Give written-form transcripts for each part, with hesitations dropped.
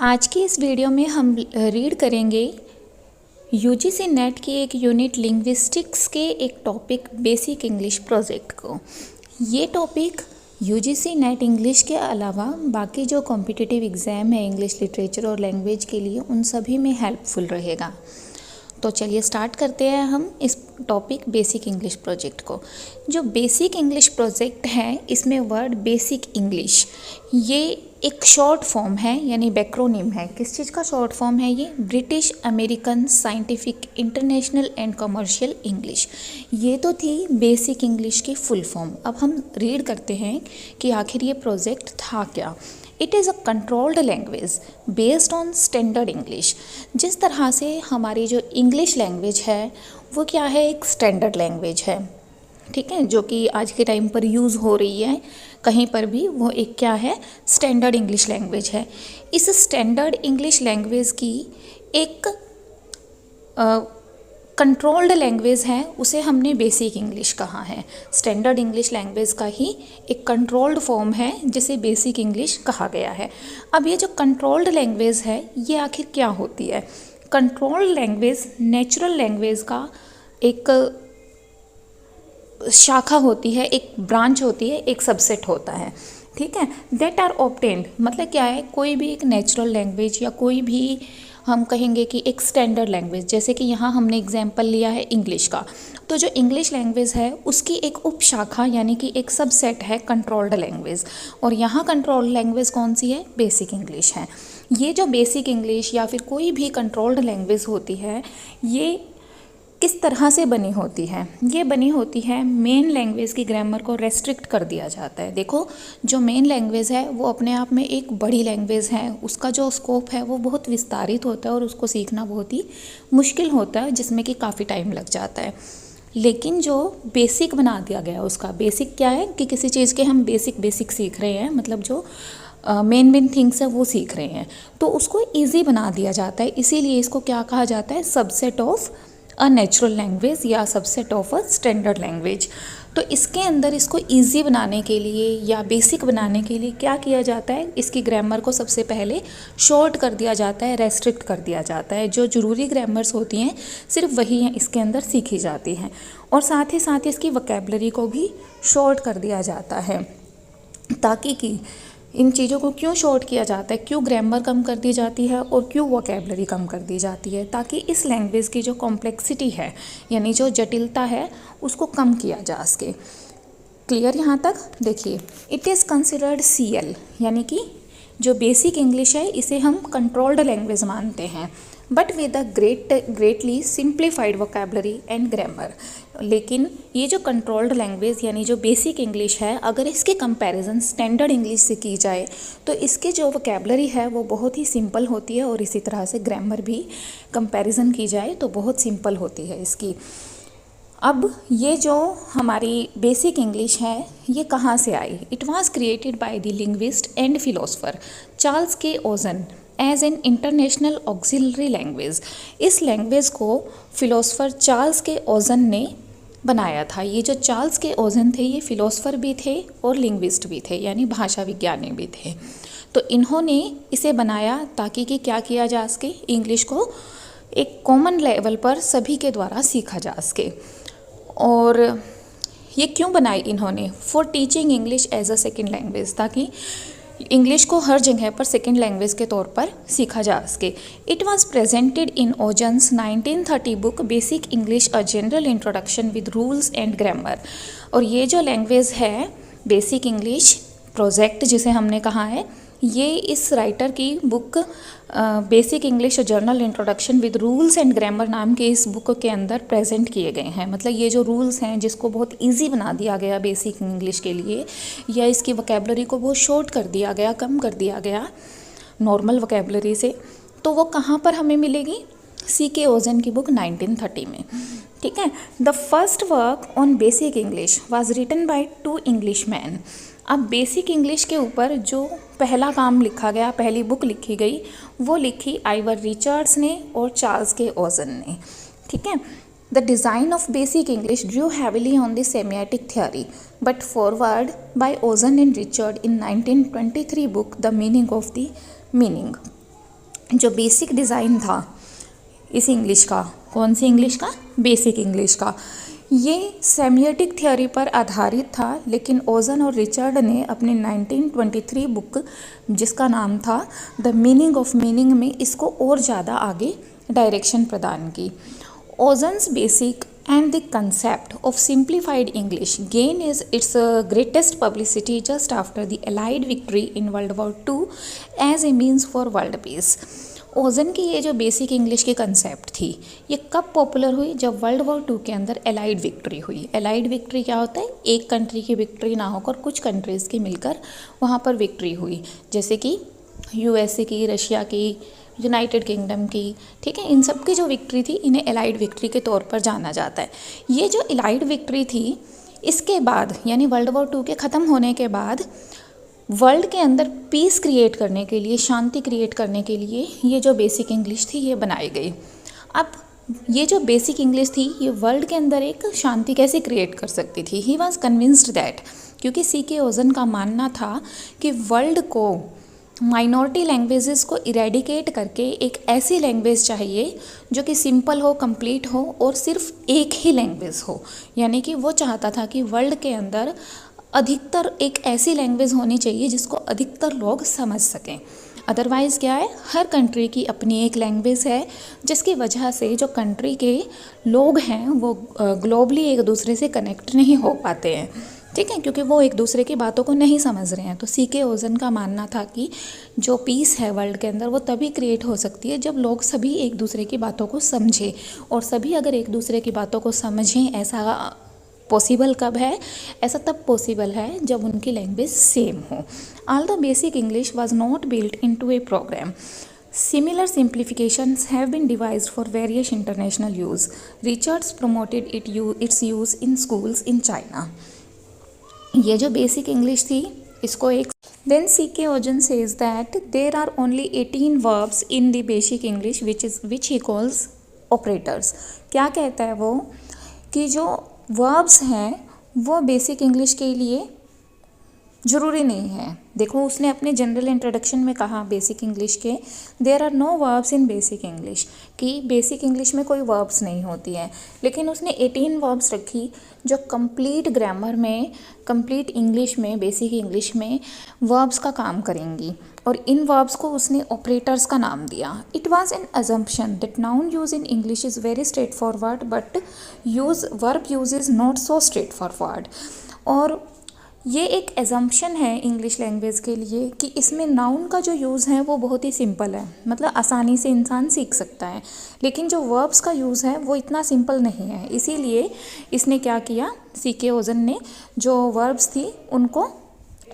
आज की इस वीडियो में हम रीड करेंगे यूजीसी नेट की एक यूनिट लिंग्विस्टिक्स के एक टॉपिक बेसिक इंग्लिश प्रोजेक्ट को। ये टॉपिक यूजीसी नेट इंग्लिश के अलावा बाकी जो कॉम्पिटिटिव एग्ज़ाम है इंग्लिश लिटरेचर और लैंग्वेज के लिए उन सभी में हेल्पफुल रहेगा। तो चलिए स्टार्ट करते हैं हम इस टॉपिक बेसिक इंग्लिश प्रोजेक्ट को। जो बेसिक इंग्लिश प्रोजेक्ट है इसमें वर्ड बेसिक इंग्लिश ये एक शॉर्ट फॉर्म है, यानी बैक्रोनिम है। किस चीज़ का शॉर्ट फॉर्म है ये? British American scientific international and commercial English. ये तो थी बेसिक इंग्लिश की फुल फॉर्म। अब हम रीड करते हैं कि आखिर ये प्रोजेक्ट था क्या। It is a controlled language based on standard English. जिस तरह से हमारी जो इंग्लिश लैंग्वेज है वो क्या है, एक स्टैंडर्ड लैंग्वेज है, ठीक है, जो कि आज के टाइम पर यूज़ हो रही है कहीं पर भी, वो एक क्या है, स्टैंडर्ड इंग्लिश लैंग्वेज है। इस स्टैंडर्ड इंग्लिश लैंग्वेज की एक कंट्रोल्ड लैंग्वेज है, उसे हमने बेसिक इंग्लिश कहा है। स्टैंडर्ड इंग्लिश लैंग्वेज का ही एक कंट्रोल्ड फॉर्म है जिसे बेसिक इंग्लिश कहा गया है। अब ये जो कंट्रोल्ड लैंग्वेज है ये आखिर क्या होती है? कंट्रोल्ड लैंग्वेज नेचुरल लैंग्वेज का एक शाखा होती है, एक ब्रांच होती है, एक सबसेट होता है, ठीक है। दैट आर ऑब्टेन्ड मतलब क्या है, कोई भी एक नेचुरल लैंग्वेज या कोई भी हम कहेंगे कि एक स्टैंडर्ड लैंग्वेज, जैसे कि यहाँ हमने एग्जाम्पल लिया है इंग्लिश का, तो जो इंग्लिश लैंग्वेज है उसकी एक उपशाखा यानी कि एक सबसेट है कंट्रोल्ड लैंग्वेज। और यहाँ कंट्रोल्ड लैंग्वेज कौन सी है? बेसिक इंग्लिश है। ये जो बेसिक इंग्लिश या फिर कोई भी कंट्रोल्ड लैंग्वेज होती है ये किस तरह से बनी होती है? ये बनी होती है मेन लैंग्वेज की ग्रामर को रेस्ट्रिक्ट कर दिया जाता है। देखो, जो मेन लैंग्वेज है वो अपने आप में एक बड़ी लैंग्वेज है, उसका जो स्कोप है वो बहुत विस्तारित होता है और उसको सीखना बहुत ही मुश्किल होता है, जिसमें कि काफ़ी टाइम लग जाता है। लेकिन जो बेसिक बना दिया गया उसका, बेसिक क्या है कि किसी चीज़ के हम बेसिक सीख रहे हैं, मतलब जो मेन थिंग्स है वो सीख रहे हैं, तो उसको ईजी बना दिया जाता है। इसीलिए इसको क्या कहा जाता है? Subset of a natural language या subset of a standard language. तो इसके अंदर इसको इजी बनाने के लिए या बेसिक बनाने के लिए क्या किया जाता है? इसकी ग्रामर को सबसे पहले शॉर्ट कर दिया जाता है, रेस्ट्रिक्ट कर दिया जाता है। जो ज़रूरी ग्रामर्स होती हैं सिर्फ वही हैं इसके अंदर सीखी जाती हैं, और साथ ही इसकी वोकैबुलरी को भी शॉर्ट कर दिया जाता है। ताकि कि इन चीज़ों को क्यों शॉर्ट किया जाता है, क्यों ग्रामर कम कर दी जाती है और क्यों वोकैबुलरी कम कर दी जाती है? ताकि इस लैंग्वेज की जो कॉम्प्लेक्सिटी है यानी जो जटिलता है उसको कम किया जा सके। क्लियर यहाँ तक? देखिए, इट इज़ कंसिडर्ड CL यानी कि जो बेसिक इंग्लिश है इसे हम कंट्रोल्ड लैंग्वेज मानते हैं, but with a greatly simplified vocabulary and grammar. लेकिन ये जो कंट्रोल्ड लैंग्वेज यानी जो बेसिक इंग्लिश है, अगर इसके कंपैरिजन स्टैंडर्ड इंग्लिश से की जाए तो इसके जो वोकैबुलरी है वो बहुत ही सिंपल होती है, और इसी तरह से ग्रामर भी कंपैरिजन की जाए तो बहुत सिंपल होती है इसकी। अब ये जो हमारी बेसिक इंग्लिश है ये कहाँ से आई? It was created by the linguist and philosopher Charles K ओजन as an international auxiliary language. इस लैंग्वेज को फिलोसफर चार्ल्स के ओजन ने बनाया था। ये जो चार्ल्स के ओजन थे ये फिलोसफर भी थे और लिंग्विस्ट भी थे, यानी भाषा विज्ञानी भी थे। तो इन्होंने इसे बनाया ताकि कि क्या किया जा सके, इंग्लिश को एक कॉमन लेवल पर सभी के द्वारा सीखा जा सके। और ये क्यों बनाई इन्होंने? For teaching English as a second language, ताकि इंग्लिश को हर जगह पर सेकेंड लैंग्वेज के तौर पर सीखा जा सके। It was presented in Ogden's 1930 book Basic English a general introduction with rules and grammar. और ये जो लैंग्वेज है बेसिक इंग्लिश प्रोजेक्ट जिसे हमने कहा है, ये इस राइटर की book Basic English journal introduction with rules and grammar नाम के इस बुक के अंदर प्रेजेंट किए गए हैं। मतलब ये जो रूल्स हैं जिसको बहुत इजी बना दिया गया बेसिक इंग्लिश के लिए, या इसकी वोकैबुलरी को बहुत शॉर्ट कर दिया गया, कम कर दिया गया नॉर्मल वोकैबुलरी से, तो वो कहाँ पर हमें मिलेगी? CK ओजन की बुक 1930 में, ठीक है। The first work on basic English was written by 2 Englishman. अब बेसिक इंग्लिश के ऊपर जो पहला काम लिखा गया, पहली बुक लिखी गई, वो लिखी आइवर रिचर्ड्स ने और चार्ल्स के ओजन ने, ठीक है। The design of basic English Drew heavily on the सेमियोटिक theory but forward bye ozone and Richard in 1923 book the meaning of the meaning. जो बेसिक डिज़ाइन था इस इंग्लिश का, कौन सी इंग्लिश का, बेसिक इंग्लिश का, ये सेमियोटिक थ्योरी पर आधारित था। लेकिन ओजन और रिचर्ड ने अपनी 1923 बुक जिसका नाम था द मीनिंग ऑफ मीनिंग में इसको और ज़्यादा आगे डायरेक्शन प्रदान की। ओजन्स basic and the concept of simplified English gained its greatest publicity just after the Allied victory in World War II as a means for world peace. ओजन की ये जो बेसिक इंग्लिश की कंसेप्ट थी ये कब पॉपुलर हुई, जब वर्ल्ड वॉर 2 के अंदर एलाइड विक्ट्री हुई। एलाइड विक्ट्री क्या होता है, एक कंट्री की विक्ट्री ना होकर कुछ कंट्रीज़ की मिलकर वहाँ पर विक्ट्री हुई, जैसे कि यूएसए की, रशिया की, यूनाइटेड किंगडम की, ठीक है। इन सब की जो विक्ट्री थी इन्हें एलाइड विक्ट्री के तौर पर जाना जाता है। ये जो एलाइड विक्ट्री थी इसके बाद यानी वर्ल्ड वॉर 2 के ख़त्म होने के बाद वर्ल्ड के अंदर पीस क्रिएट करने के लिए, शांति क्रिएट करने के लिए ये जो बेसिक इंग्लिश थी ये बनाई गई। अब ये जो बेसिक इंग्लिश थी ये वर्ल्ड के अंदर एक शांति कैसे क्रिएट कर सकती थी। ही वॉज कन्विंस्ड दैट, क्योंकि C.K. ओजन का मानना था कि वर्ल्ड को माइनॉरिटी लैंग्वेजेस को इरेडिकेट करके एक ऐसी लैंग्वेज चाहिए जो कि सिंपल हो, कंप्लीट हो और सिर्फ एक ही लैंग्वेज हो। यानी कि वो चाहता था कि वर्ल्ड के अंदर अधिकतर एक ऐसी लैंग्वेज होनी चाहिए जिसको अधिकतर लोग समझ सकें। अदरवाइज़ क्या है, हर कंट्री की अपनी एक लैंग्वेज है जिसकी वजह से जो कंट्री के लोग हैं वो ग्लोबली एक दूसरे से कनेक्ट नहीं हो पाते हैं, ठीक है, क्योंकि वो एक दूसरे की बातों को नहीं समझ रहे हैं। तो C.K. ओजन का मानना था कि जो पीस है वर्ल्ड के अंदर वो तभी क्रिएट हो सकती है जब लोग सभी एक दूसरे की बातों को समझें, और सभी अगर एक दूसरे की बातों को समझें, ऐसा पॉसिबल कब है, ऐसा तब पॉसिबल है जब उनकी लैंग्वेज सेम हो। Although basic English was not built into a program, similar simplifications have been devised for various international use. Richards promoted its use in schools in China. ये जो बेसिक इंग्लिश थी इसको एक then C.K. ओजन says that there are only 18 verbs in the basic English which he calls operators. क्या कहता है वो कि जो verbs हैं वो बेसिक इंग्लिश के लिए ज़रूरी नहीं है। देखो उसने अपने जनरल इंट्रोडक्शन में कहा बेसिक इंग्लिश के, there are no verbs in basic English, कि बेसिक इंग्लिश में कोई वर्ब्स नहीं होती है, लेकिन उसने 18 वर्ब्स रखी जो कंप्लीट ग्रामर में, कंप्लीट इंग्लिश में, बेसिक इंग्लिश में वर्ब्स का काम करेंगी, और इन वर्ब्स को उसने ऑपरेटर्स का नाम दिया। It was an assumption that noun use in English is very straight forward but verb use is not so straight forward. और ये एक एजम्पशन है इंग्लिश लैंग्वेज के लिए कि इसमें नाउन का जो यूज़ है वो बहुत ही सिंपल है, मतलब आसानी से इंसान सीख सकता है, लेकिन जो वर्ब्स का यूज़ है वो इतना सिंपल नहीं है। इसीलिए इसने क्या किया, C.K. ओजन ने जो वर्ब्स थी उनको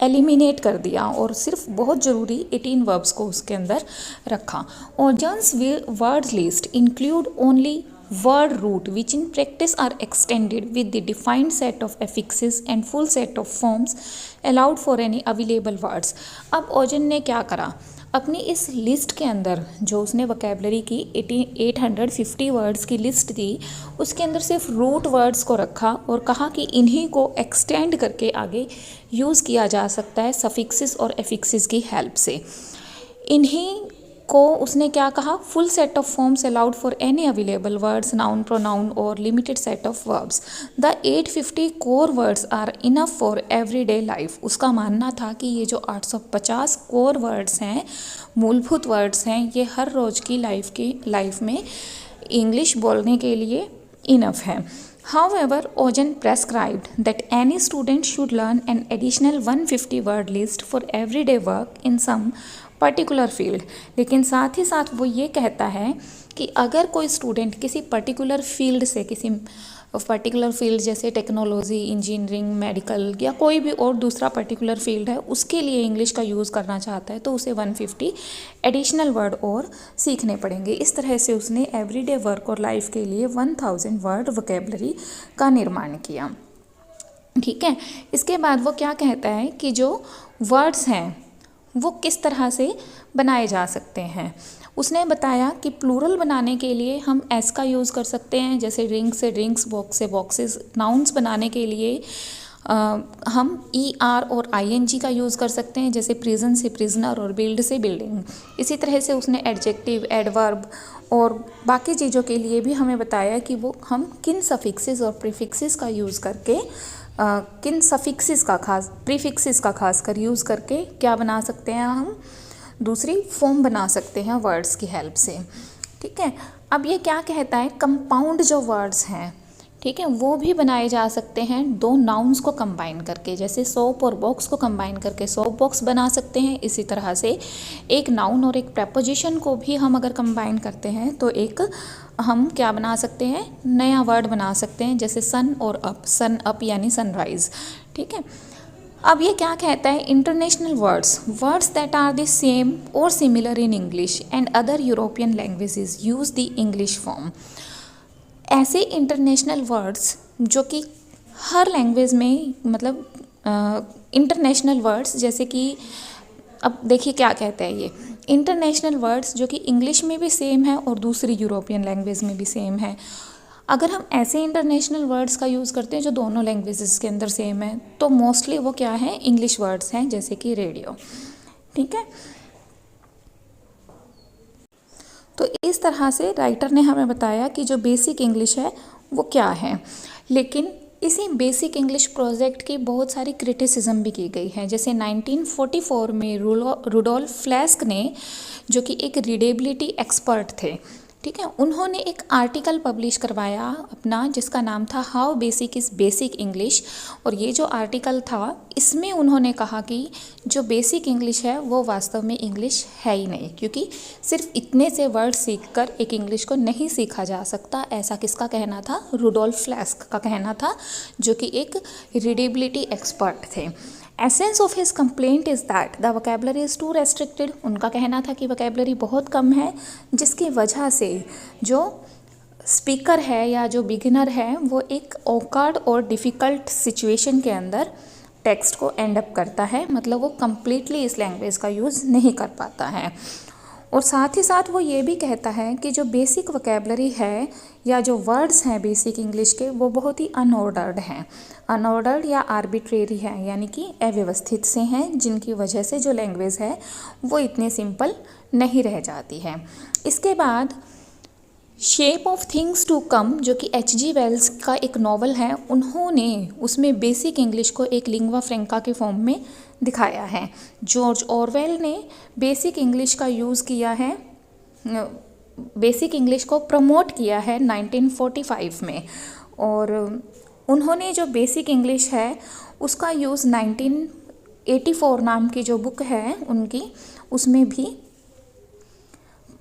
एलिमिनेट कर दिया और सिर्फ बहुत ज़रूरी 18 वर्ब्स को उसके अंदर रखा। Ogden's word list include only word root which in practice are extended with the defined set of affixes and full set of forms allowed for any available words. अब ओजन ने क्या करा, अपनी इस लिस्ट के अंदर जो उसने वोकैबलरी की 850 वर्ड्स की लिस्ट दी उसके अंदर सिर्फ रूट वर्ड्स को रखा और कहा कि इन्हीं को एक्सटेंड करके आगे यूज़ किया जा सकता है सफिक्सेस और एफिक्सेस की हेल्प से। इन्हीं को उसने क्या कहा, full set of forms allowed for any available words, noun, pronoun और limited set of verbs. The 850 core words are enough for everyday life. उसका मानना था कि ये जो 850 कोर वर्ड्स हैं, मूलभूत वर्ड्स हैं, ये हर रोज़ की लाइफ में इंग्लिश बोलने के लिए इनफ है। However, Ojan prescribed that any student should learn an additional 150 word list for everyday work in some particular field. लेकिन साथ ही साथ वो ये कहता है कि अगर कोई स्टूडेंट किसी पर्टिकुलर फील्ड से, किसी पर्टिकुलर फील्ड जैसे टेक्नोलॉजी, इंजीनियरिंग, मेडिकल या कोई भी और दूसरा पर्टिकुलर फील्ड है, उसके लिए इंग्लिश का यूज़ करना चाहता है तो उसे 150 एडिशनल वर्ड और सीखने पड़ेंगे। इस तरह से उसने एवरीडे वर्क और लाइफ के लिए 1000 वर्ड वोकैबलरी का निर्माण किया। ठीक है, इसके बाद वो क्या कहता है कि जो वर्ड्स हैं वो किस तरह से बनाए जा सकते हैं। उसने बताया कि प्लूरल बनाने के लिए हम एस का यूज़ कर सकते हैं, जैसे रिंग से रिंग्स, बॉक्स से बॉक्सेस। नाउन्स बनाने के लिए हम ई आर और आई एन जी का यूज़ कर सकते हैं, जैसे प्रिजन से प्रिजनर और बिल्ड से बिल्डिंग। इसी तरह से उसने एडजेक्टिव, एडवर्ब और बाकी चीज़ों के लिए भी हमें बताया कि वो हम किन सफिक्सेस और प्रीफिक्सेस का यूज़ करके किन सफिक्सेस का खास प्रीफिक्सेस का खास कर यूज़ करके क्या बना सकते हैं, हम दूसरी फॉर्म बना सकते हैं वर्ड्स की हेल्प से। ठीक है, अब ये क्या कहता है, कंपाउंड जो वर्ड्स हैं, ठीक है, वो भी बनाए जा सकते हैं दो नाउन्स को कंबाइन करके। जैसे सोप और बॉक्स को कंबाइन करके सोप बॉक्स बना सकते हैं, इसी तरह से एक नाउन और एक प्रपोजिशन को भी हम अगर कंबाइन करते हैं तो एक हम क्या बना सकते हैं, नया वर्ड बना सकते हैं, जैसे सन और अप, सन अप यानी सनराइज। ठीक है, अब ये क्या कहता है, international words that are the same or similar in English and other European languages use the English form. ऐसे इंटरनेशनल वर्ड्स जो कि हर लैंग्वेज में, मतलब इंटरनेशनल वर्ड्स, जैसे कि अब देखिए क्या कहता है ये, इंटरनेशनल वर्ड्स जो कि इंग्लिश में भी सेम है और दूसरी यूरोपियन लैंग्वेज में भी सेम है। अगर हम ऐसे इंटरनेशनल वर्ड्स का यूज़ करते हैं जो दोनों लैंग्वेजेस के अंदर सेम है, तो मोस्टली वो क्या है, इंग्लिश वर्ड्स हैं, जैसे कि रेडियो। ठीक है, तो इस तरह से राइटर ने हमें बताया कि जो बेसिक इंग्लिश है वो क्या है। लेकिन इसी बेसिक इंग्लिश प्रोजेक्ट की बहुत सारी क्रिटिसिज्म भी की गई है। जैसे 1944 में रुडोल्फ फ्लेस्क ने, जो कि एक रीडेबिलिटी एक्सपर्ट थे, ठीक है, उन्होंने एक आर्टिकल पब्लिश करवाया अपना, जिसका नाम था how basic is basic English. और ये जो आर्टिकल था, इसमें उन्होंने कहा कि जो बेसिक इंग्लिश है वो वास्तव में इंग्लिश है ही नहीं, क्योंकि सिर्फ इतने से वर्ड सीखकर एक इंग्लिश को नहीं सीखा जा सकता। ऐसा किसका कहना था, रुडोल्फ फ्लेस्क का कहना था, जो कि एक रीडेबिलिटी एक्सपर्ट थे। Essence of his complaint is that the vocabulary is too restricted. उनका कहना था कि वोकेबलरी बहुत कम है, जिसकी वजह से जो स्पीकर है या जो बिगिनर है वो एक ऑकवर्ड और डिफ़िकल्ट सिचुएशन के अंदर टेक्स्ट को एंड अप करता है, मतलब वो कम्प्लीटली इस लैंग्वेज का यूज़ नहीं कर पाता है। और साथ ही साथ वो ये भी कहता है कि जो बेसिक वोकेबलरी है या जो वर्ड्स हैं बेसिक इंग्लिश के, वो बहुत ही अनऑर्डर्ड हैं, अनऑर्डर्ड या आर्बिट्रेरी है, यानी कि अव्यवस्थित से हैं, जिनकी वजह से जो लैंग्वेज है वो इतनी सिंपल नहीं रह जाती है। इसके बाद shape of things to come, जो कि H.G. वेल्स का एक नॉवल है, उन्होंने उसमें बेसिक इंग्लिश को एक लिंग्वा फ्रेंका के फॉर्म में दिखाया है। जॉर्ज ऑरवेल ने बेसिक इंग्लिश का यूज़ किया है, बेसिक इंग्लिश को प्रमोट किया है 1945 में। और उन्होंने जो बेसिक इंग्लिश है उसका यूज़ 1984 नाम की जो बुक है उनकी, उसमें भी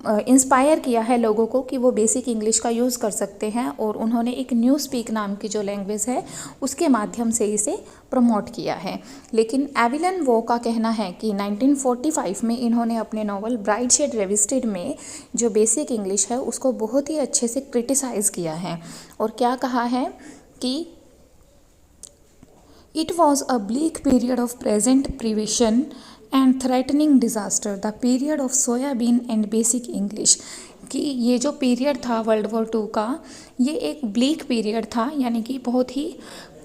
इंस्पायर किया है लोगों को कि वो बेसिक इंग्लिश का यूज़ कर सकते हैं। और उन्होंने एक न्यू स्पीक नाम की जो लैंग्वेज है उसके माध्यम से इसे प्रमोट किया है। लेकिन एविलन वो का कहना है कि 1945 में इन्होंने अपने नॉवल ब्राइड शेड रेविस्टेड में जो बेसिक इंग्लिश है उसको बहुत ही अच्छे से क्रिटिसाइज़ किया है। और क्या कहा है कि it was a bleak period of present privation and threatening disaster the period of soybean and Basic English, कि ये जो पीरियड था वर्ल्ड वॉर 2 का, ये एक ब्लीक पीरियड था, यानी कि बहुत ही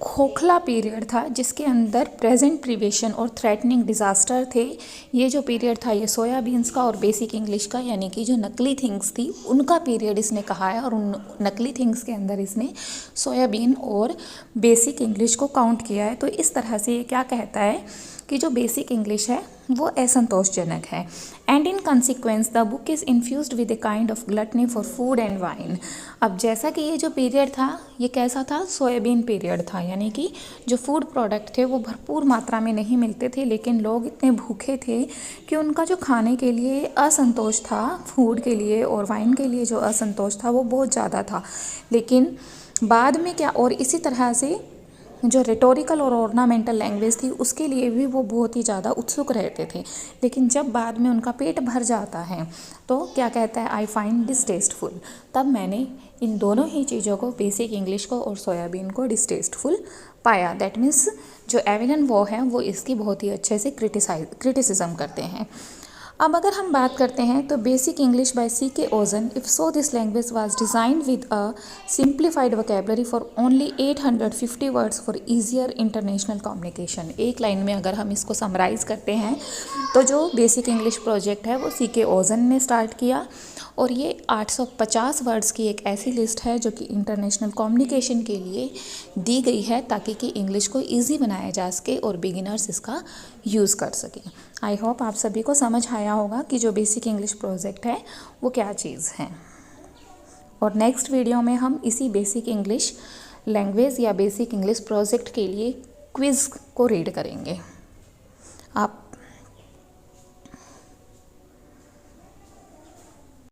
खोखला पीरियड था, जिसके अंदर प्रेजेंट प्रिवेशन और थ्रेटनिंग डिज़ास्टर थे। ये जो पीरियड था ये सोयाबीन्स का और बेसिक इंग्लिश का, यानी कि जो नकली थिंग्स थी उनका पीरियड इसने कहा है। और उन नकली थिंग्स के अंदर इसने सोयाबीन और बेसिक इंग्लिश को काउंट किया है। तो इस तरह से ये क्या कहता है कि जो बेसिक इंग्लिश है वो असंतोषजनक है। And in consequence the book is infused with a kind of gluttony for food and wine. अब जैसा कि ये जो पीरियड था ये कैसा था, सोयाबीन पीरियड था, यानी कि जो फूड प्रोडक्ट थे वो भरपूर मात्रा में नहीं मिलते थे, लेकिन लोग इतने भूखे थे कि उनका जो खाने के लिए असंतोष था, फूड के लिए और वाइन के लिए जो असंतोष था वो बहुत ज़्यादा था। लेकिन बाद में क्या, और इसी तरह से जो रेटोरिकल और ऑर्नामेंटल लैंग्वेज थी उसके लिए भी वो बहुत ही ज़्यादा उत्सुक रहते थे। लेकिन जब बाद में उनका पेट भर जाता है तो क्या कहता है, आई फाइंड डिसटेस्टफुल। तब मैंने इन दोनों ही चीज़ों को, बेसिक इंग्लिश को और सोयाबीन को, डिसटेस्टफुल पाया। दैट मीन्स जो एविलन वो है वो इसकी बहुत ही अच्छे से क्रिटिसिज्म करते हैं। अब अगर हम बात करते हैं तो basic English by C.K. Ozone, if so this language was designed with a simplified vocabulary for only 850 words for easier international communication. एक लाइन में अगर हम इसको समराइज करते हैं तो जो बेसिक इंग्लिश प्रोजेक्ट है वो C.K. ओजन ने स्टार्ट किया और ये 850 वर्ड्स की एक ऐसी लिस्ट है जो कि इंटरनेशनल कम्युनिकेशन के लिए दी गई है ताकि कि इंग्लिश को ईजी बनाया जा सके और बिगिनर्स इसका यूज़ कर सकें। आई होप आप सभी को समझ आया होगा कि जो बेसिक इंग्लिश प्रोजेक्ट है वो क्या चीज़ है। और नेक्स्ट वीडियो में हम इसी बेसिक इंग्लिश लैंग्वेज या बेसिक इंग्लिश प्रोजेक्ट के लिए क्विज़ को रीड करेंगे। आप